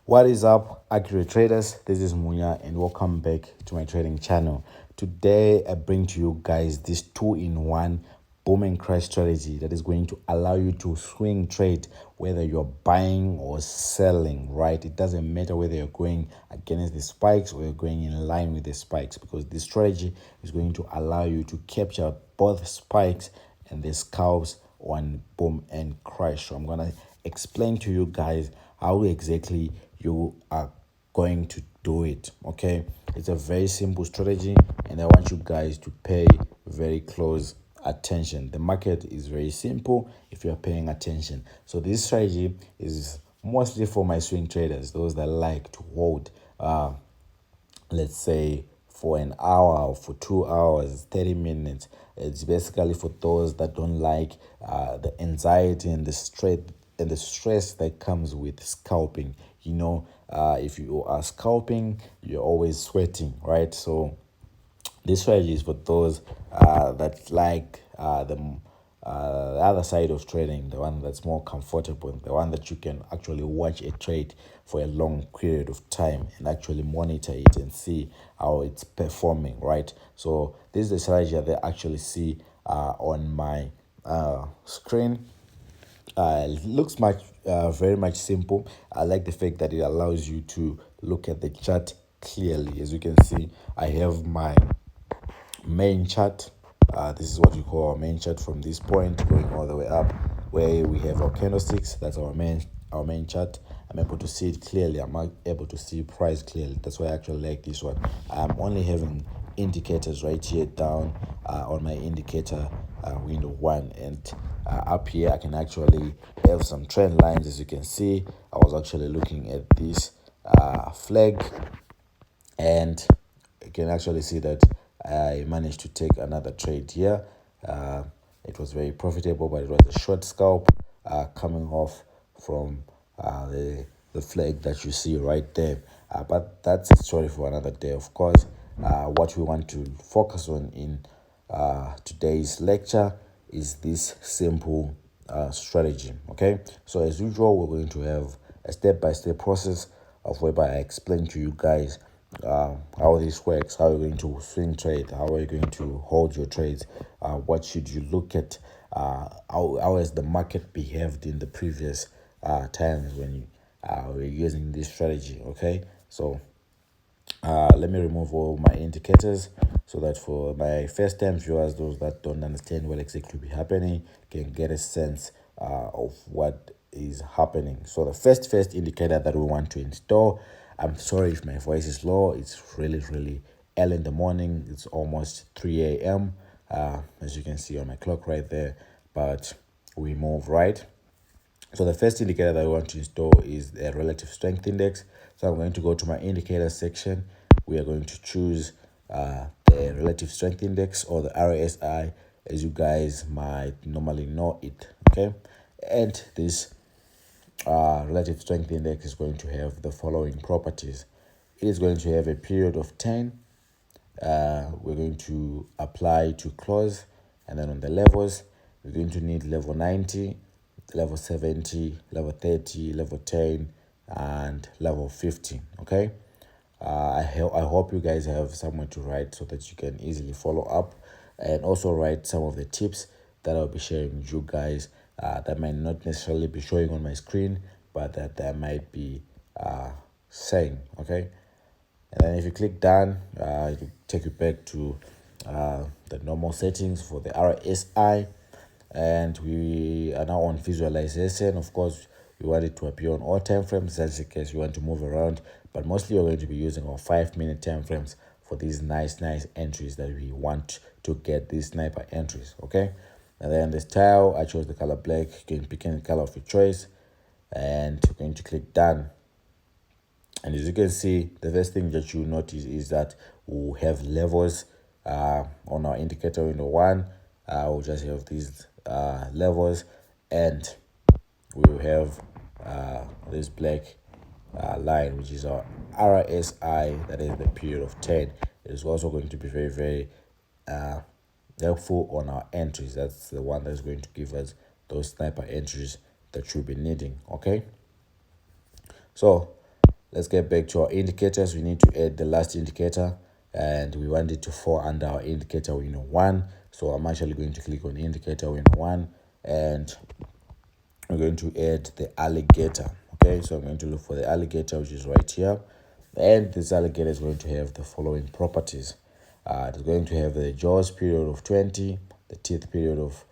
What is up, accurate traders? This is Munya, and welcome back to my trading channel. Today, I bring to you guys this two-in-one boom and crash strategy that is going to allow you to swing trade whether you're buying or selling, right? It doesn't matter whether you're going against the spikes or you're going in line with the spikes, because this strategy is going to allow you to capture both spikes and the scalps on boom and crash. So I'm gonna explain to you guys how exactly you are going to do it. Okay, it's a very simple strategy, and I want you guys to pay very close attention. The market is very simple if you're paying attention. So this strategy is mostly for my swing traders, those that like to hold let's say for an hour or for 2 hours, 30 minutes. It's basically for those that don't like the anxiety and the stress that comes with scalping. If you are scalping, you're always sweating, right? So this strategy is for those that like the other side of trading, the one that's more comfortable, the one that you can actually watch a trade for a long period of time and actually monitor it and see how it's performing, right? So this is the strategy that they actually see on my screen. It looks very much simple. I like the fact that it allows you to look at the chart clearly. As you can see, I have my main chart. This is what we call our main chart from this point going all the way up, where we have our candlesticks. That's our main chart. I'm able to see it clearly. I'm able to see price clearly. That's why I actually like this one. I'm only having indicators right here down on my indicator window one, and up here I can actually have some trend lines. As you can see, I was actually looking at this flag, and you can actually see that I managed to take another trade here. It was very profitable, but it was a short scalp coming off from the flag that you see right there. But that's a story for another day, of course. What we want to focus on in today's lecture is this simple strategy. Okay, so as usual, we're going to have a step-by-step process of whereby I explain to you guys how this works, how you're going to swing trade, how are you going to hold your trades, what should you look at, how has the market behaved in the previous times when you were using this strategy. Okay, so let me remove all my indicators so that for my first time viewers, those that don't understand what exactly will be happening, can get a sense of what is happening. So the first indicator that we want to install, I'm sorry if my voice is low, it's really early in the morning. It's almost 3 a.m. As you can see on my clock right there, but we move right. So the first indicator that I want to install is the relative strength index. So I'm going to go to my indicator section. We are going to choose the relative strength index, or the RSI, as you guys might normally know it. Okay, and this relative strength index is going to have the following properties. It is going to have a period of 10. We're going to apply to close, and then on the levels, we're going to need level 90, level 70, level 30, level 10, and level 15. Okay, I hope you guys have somewhere to write so that you can easily follow up, and also write some of the tips that I'll be sharing with you guys that might not necessarily be showing on my screen, but that I might be saying. Okay, and then if you click done, it will take you back to the normal settings for the RSI, and we are now on visualization. Of course, we want it to appear on all time frames, just in case you want to move around, but mostly we're going to be using our 5-minute time frames for these nice entries that we want to get, these sniper entries. Okay, and then the style, I chose the color black. You can pick any color of your choice, and you're going to click done. And as you can see, the first thing that you notice is that we'll have levels on our indicator window one. We'll just have these levels, and we'll have this black line, which is our RSI, that is the period of 10. It is also going to be very helpful on our entries. That's the one that's going to give us those sniper entries that you'll be needing. Okay, so let's get back to our indicators. We need to add the last indicator, and we want it to fall under our indicator window 1. So I'm actually going to click on indicator window 1, and we're going to add the alligator. Okay, so I'm going to look for the alligator, which is right here, and this alligator is going to have the following properties. It's going to have the jaws period of 20, the teeth period of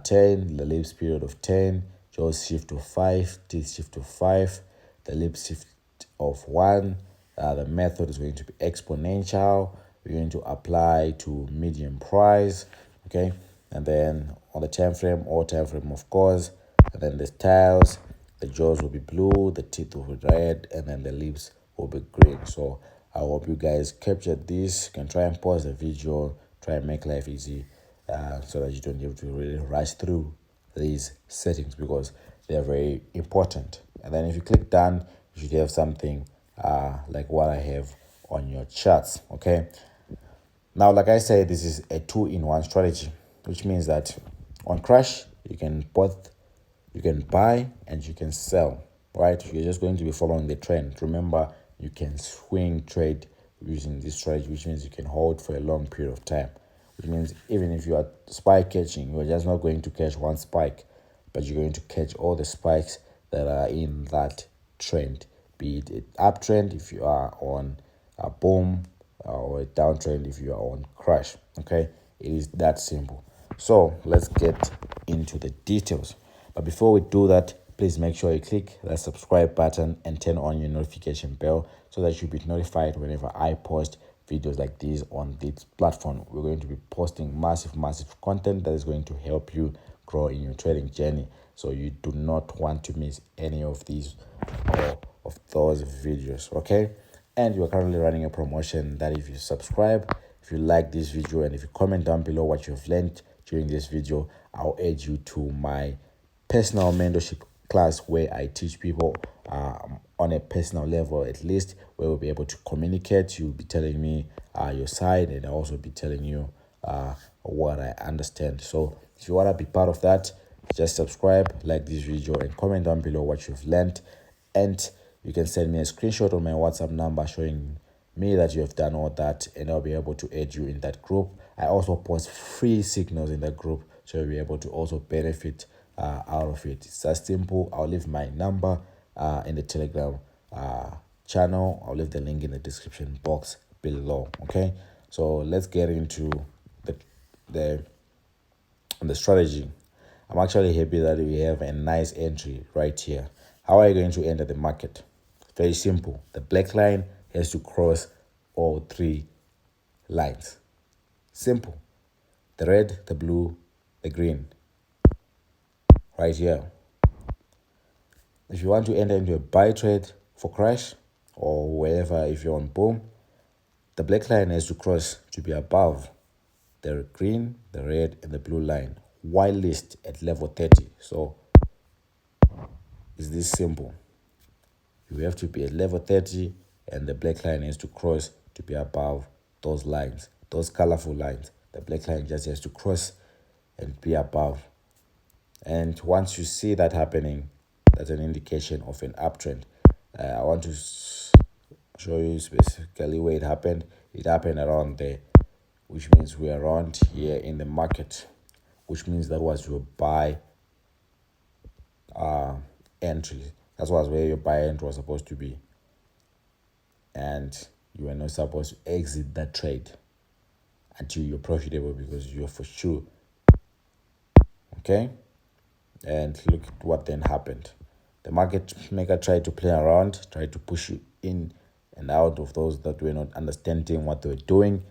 10, the lips period of 10, jaws shift of 5, teeth shift of 5, the lips shift of 1. The method is going to be exponential. We're going to apply to medium price. Okay, and then on the time frame, or time frame of course, and then the styles, the jaws will be blue, the teeth will be red, and then the lips will be green. So I hope you guys captured this. You can try and pause the video, try and make life easy, so that you don't have to really rush through these settings, because they are very important. And then if you click done, you should have something like what I have on your charts. Okay, now like I said, this is a 2-in-1 strategy, which means that on crash you can buy and you can sell, right? You're just going to be following the trend. Remember, you can swing trade using this strategy, which means you can hold for a long period of time, which means even if you are spike catching, you're just not going to catch one spike, but you're going to catch all the spikes that are in that trend, be it an uptrend if you are on a boom, or a downtrend if you are on crash. Okay, it is that simple. So let's get into the details. But before we do that, please make sure you click that subscribe button and turn on your notification bell, so that you'll be notified whenever I post videos like these on this platform. We're going to be posting massive content that is going to help you grow in your trading journey. So you do not want to miss any of these or of those videos. Okay, and we're currently running a promotion that if you subscribe, if you like this video, and if you comment down below what you've learned during this video, I'll add you to my personal mentorship class, where I teach people on a personal level, at least, where we'll be able to communicate. You'll be telling me your side, and I'll also be telling you what I understand. So if you want to be part of that, just subscribe, like this video, and comment down below what you've learned. And you can send me a screenshot on my WhatsApp number showing me that you have done all that, and I'll be able to add you in that group. I also post free signals in that group, so you'll be able to also benefit out of it. It's that simple. I'll leave my number in the Telegram channel. I'll leave the link in the description box below. Okay, so let's get into the strategy. I'm actually happy that we have a nice entry right here. How are you going to enter the market? Very simple. The black line has to cross all 3 lines. Simple. The red, the blue, the green. Right here. If you want to enter into a buy trade for crash, or wherever, if you're on boom, the black line has to cross to be above the green, the red, and the blue line, while list at level 30. So it's this simple. You have to be at level 30, and the black line has to cross to be above those lines, those colorful lines. The black line just has to cross and be above. And once you see that happening, that's an indication of an uptrend. I want to show you specifically where it happened. It happened around there, which means we're around here in the market, which means that was your buy entry. That was where your buy entry was supposed to be. And you are not supposed to exit that trade until you're profitable, because you're for sure. Okay, and look at what then happened. The market maker tried to play around, tried to push you in and out of those that were not understanding what they were doing.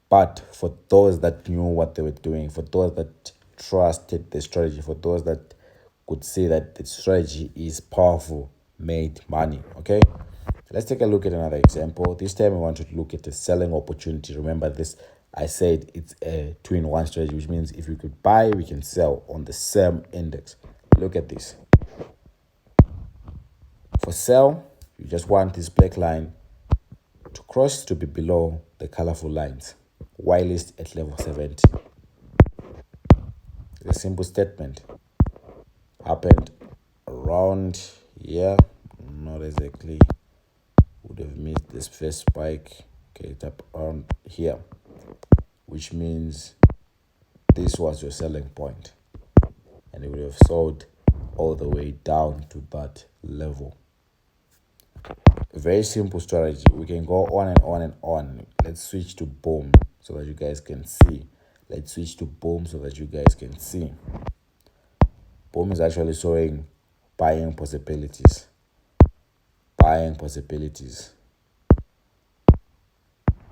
But for those that knew what they were doing, for those that trusted the strategy, for those that could see that the strategy is powerful, made money. Okay, let's take a look at another example. This time we want to look at a selling opportunity. Remember this, I said it's a 2-in-1 strategy, which means if we could buy, we can sell on the same index. Look at this. For sell, you just want this black line to cross to be below the colorful lines, while list at level 70. It's a simple statement. Happened around here, not exactly this first spike, okay, tap around here, which means this was your selling point, and it would have sold all the way down to that level. A very simple strategy. We can go on and on and on. Let's switch to boom so that you guys can see. Let's switch to boom so that you guys can see. Boom is actually showing buying possibilities. Buying possibilities.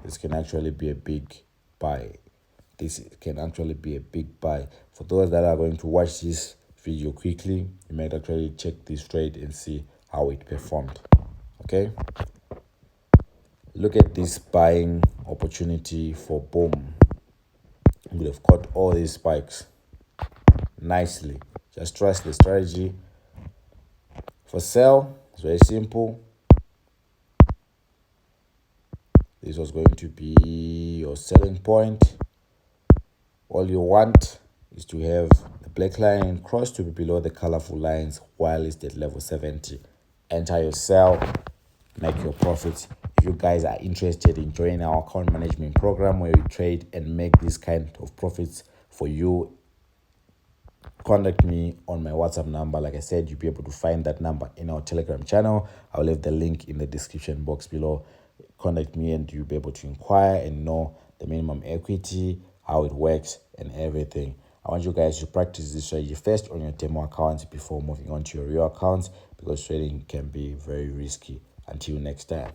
This can actually be a big buy. This can actually be a big buy. For those that are going to watch this video quickly, you might actually check this trade and see how it performed. Okay, look at this buying opportunity for boom. You would have caught all these spikes nicely. Just trust the strategy. For sell, it's very simple. This was going to be your selling point. All you want is to have the black line cross to be below the colorful lines while it's at level 70. Enter your sell, make your profits. If you guys are interested in joining our account management program where we trade and make this kind of profits for you, contact me on my WhatsApp number. Like I said, you'll be able to find that number in our Telegram channel. I'll leave the link in the description box below. Contact me and you'll be able to inquire and know the minimum equity, how it works, and everything. I want you guys to practice this strategy first on your demo account before moving on to your real accounts, because trading can be very risky. Until next time.